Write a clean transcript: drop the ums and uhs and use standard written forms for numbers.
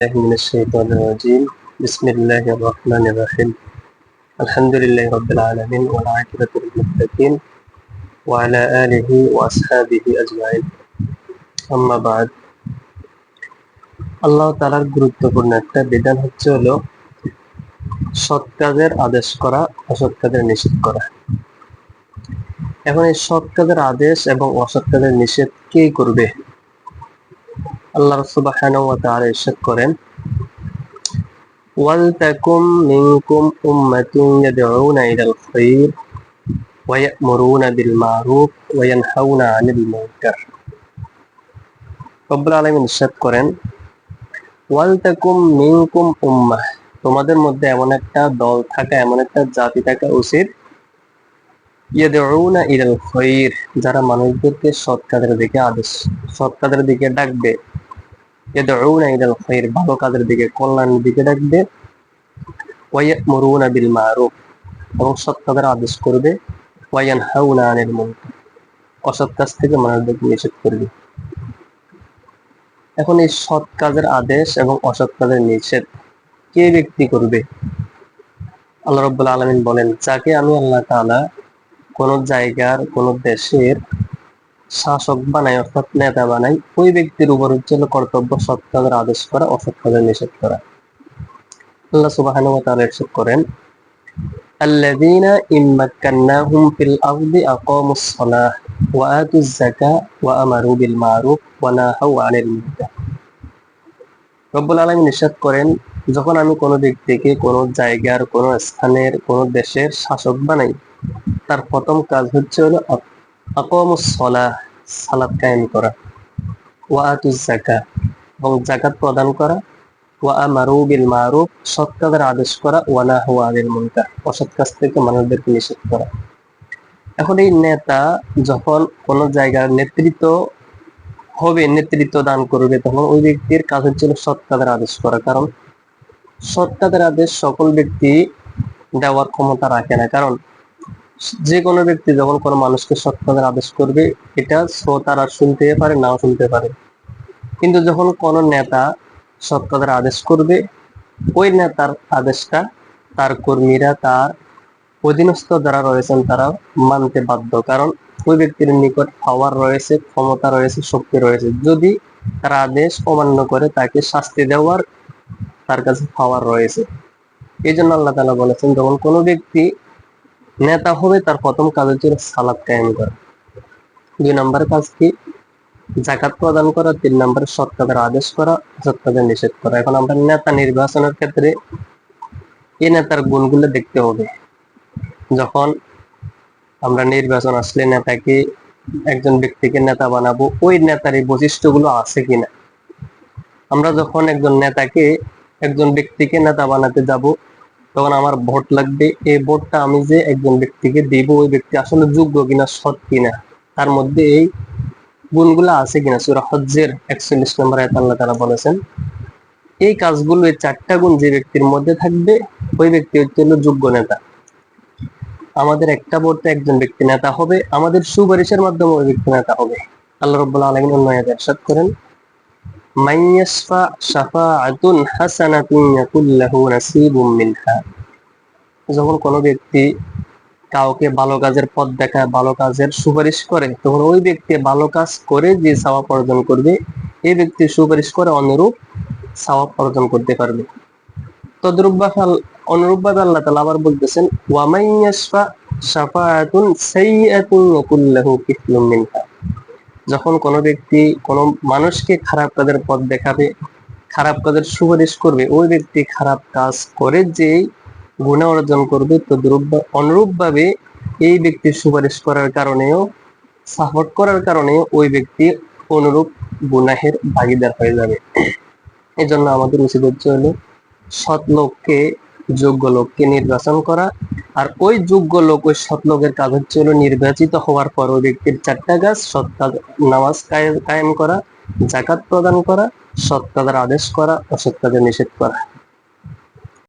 من الشيطان الرجيم بسم الله الرحمن الرحيم الحمد لله رب العالمين والعاقبة للمتقين وعلى آله وأصحابه أجمعين أما بعد আল্লাহ তাআলার গুরুত্বপূর্ণ একটা বিধান হলো সৎ কাজের আদেশ করা অসৎ কাজের নিষেধ করা। এখন এই সৎ কাজের আদেশ এবং অসৎ কাজের নিষেধ কে করবে? আল্লাহ সুবহানাহু ওয়া তাআলা ইরশাদ করেন, ওয়ালতাকুম মিনকুম উম্মাতুন ইয়াদউনা ইলাল খায়র ওয়া ইয়া'মুরুনা বিল মা'রুফ ওয়া ইয়ানহাউনা আনিল মুনকার। রব্বুল আলামিন ইরশাদ করেন, ওয়ালতাকুম মিনকুম উম্মাহ, তোমাদের মধ্যে এমন একটা দল থাকা, এমন একটা জাতি থাকা উচিত, ইয়াদউনা ইলাল খায়র, যারা মানুষদেরকে সৎ কাজের দিকে সৎ কাজের দিকে ডাকবে। ইয়াদউনা ইলাল খায়র, ভালো কাজের দিকে, কল্যাণের দিকে ডাকবে। ওয়া ইয়া'মুরুনা বিল মা'রুফ, এবং সৎ কাজের আদেশ করবে। ওয়া ইয়ানহাউনা আনিল মুনকার, অসৎ কাজ থেকে মানুষদেরকে নিষেধ করবে। এখন এই সৎ কাজের আদেশ এবং অসৎ কাজের নিষেধ কে ব্যক্তি করবে? আল্লাহ রাব্বুল আলামিন বলেন, যাকে আমি আল্লাহ তাআলা কোন জায়গার, কোন দেশের শাসক বানাই, অর্থাৎ নেতা বানাই, ওই ব্যক্তির উপর কর্তব্য সৎ কাজের আদেশ করা, অসৎ কাজের নিষেধ করা। আল্লাহ সুবহানাহু ওয়া তাআলা ইরশাদ করেন, আল্লাযীনা ইম্মাক্কান্নাহুম ফিল আরদি আকামুস সালাহ ওয়া আতুজ যাকাহ ওয়া আমারু বিল মা'রুফ ওয়া নাহাউ আনিল মুনকার। রব্বুল আলামিন ইরশাদ করেন, যখন আমি কোনো ব্যক্তিকে কোনো জায়গার, কোনো স্থানের, কোনো দেশের শাসক বানাই, তার প্রথম কাজ হলো আকামুস সালাহ, সালাত কায়েম করা, ওয়া আতুজ যাকাহ, এবং যাকাত প্রদান করা, ওয়া আমারু বিল মা'রুফ, সৎ কাজের আদেশ করা, ওয়া নাহাউ আনিল মুনকার, অসৎ কাজ থেকে মানুষদেরকে নিষেধ করা। এখন এই নেতা যখন কোনো জায়গার নেতৃত্ব দান করবে, তখন ওই ব্যক্তির কাজ হচ্ছিল সৎ কাজের আদেশ করা। কারণ সৎ কাজের আদেশ সকল ব্যক্তি দেওয়ার ক্ষমতা রাখে না। কারণ যে কোনো ব্যক্তি যখন কোনো মানুষকে সৎ কাজের আদেশ করবে, এটা শ্রোতারা শুনতে পারে, নাও শুনতে পারে। কিন্তু যখন কোনো নেতা সৎ কাজের আদেশ করবে, ওই নেতার আদেশটা তার কর্মীরা, তার অধীনস্থ যারা রয়েছেন, তারা মানতে বাধ্য। কারণ ওই ব্যক্তির নিকট পাওয়ার রয়েছে, ক্ষমতা রয়েছে, শক্তি রয়েছে। যদি তার আদেশ অমান্য করে, তাকে শাস্তি দেওয়ার তার কাছে পাওয়ার রয়েছে। এই জন্য আল্লাহ তাআলা বলেছেন, যখন কোনো ব্যক্তি নেতা হবে, তার প্রথম কাজ হচ্ছে সালাত কায়েম করা। 2 নম্বর কাজ কি? যাকাত প্রদান করা। 3 নম্বরে সৎ কাজের আদেশ করা, অসৎ কাজের নিষেধ করা। এখন আমরা নেতা নির্বাচনের ক্ষেত্রে এই নেতার গুণগুলো দেখতে হবে। যখন আমরা নির্বাচন আসলে নেতাকে, একজন ব্যক্তিকে নেতা বানাবো, ওই নেতার এই বৈশিষ্ট্যগুলো আছে কিনা। আমরা যখন একজন ব্যক্তিকে নেতা বানাতে যাব, তখন আমার ভোট লাগবে। এই ভোটটা আমি যে একজন ব্যক্তিকে দিব, ওই ব্যক্তি আসলে যোগ্য কিনা, সৎ কিনা, তার মধ্যে এই গুণগুলো আছে কিনা। সূরা হজ্জের 41 নম্বর আয়াতে আল্লাহ তাআলা বলেছেন, এই কাজগুলো, এই 4টা গুণ যে ব্যক্তির মধ্যে থাকবে, ওই ব্যক্তি হলো যোগ্য নেতা। আমাদের একটা ভোটে একজন ব্যক্তি নেতা হবে, আমাদের সুপারিশের মাধ্যমে ওই ব্যক্তি নেতা হবে। আল্লাহ রাব্বুল আলামিন অন্য আয়াতে ইরশাদ করেন, মাইয়াশফা শাফাআতুন হাসানাতুন ইয়াকুল লাহু নাসিবুম মিনহা। যখন কোনো ব্যক্তি কাউকে ভালো কাজের পথ দেখায়, ভালো কাজের সুপারিশ করে, তখন ওই ব্যক্তি ভালো কাজ করে যে সওয়াব অর্জন করবে, এই ব্যক্তি সুপারিশ করে অনুরূপ সওয়াব অর্জন করতে পারবে। অনুরূপভাবে আল্লাহ তাআলা আবার বলতেছেন, ওয়া মাইয়াশফা শাফাআতুন সাইয়্যাতুন ইয়াকুল লাহু কিফলুম মিনহা। যখন কোনো ব্যক্তি কোনো মানুষকে খারাপ কাজের পথ দেখাবে, খারাপ কাজের সুপারিশ করবে, ওই ব্যক্তি খারাপ কাজ করে যে গুনাহ অর্জন করবে, অনুরূপভাবে এই ব্যক্তির সুপারিশ করার কারণেও, সাপোর্ট করার কারণেও ওই ব্যক্তি অনুরূপ গুনাহের ভাগীদার হয়ে যাবে। এই জন্য আমাদের উচিত হলো সৎ লোককে, যোগ্য লোককে নির্বাচন করা। আর ওই যোগ্য লোক, ওই সৎ লোকের কাজ হলো নির্বাচিত হওয়ার পর ওই ব্যক্তির 4টা কাজ: সৎ কাজ, নামাজ কায়েম করা, যাকাত প্রদান করা, সৎ কাজের আদেশ করা, অসৎ কাজের নিষেধ করা।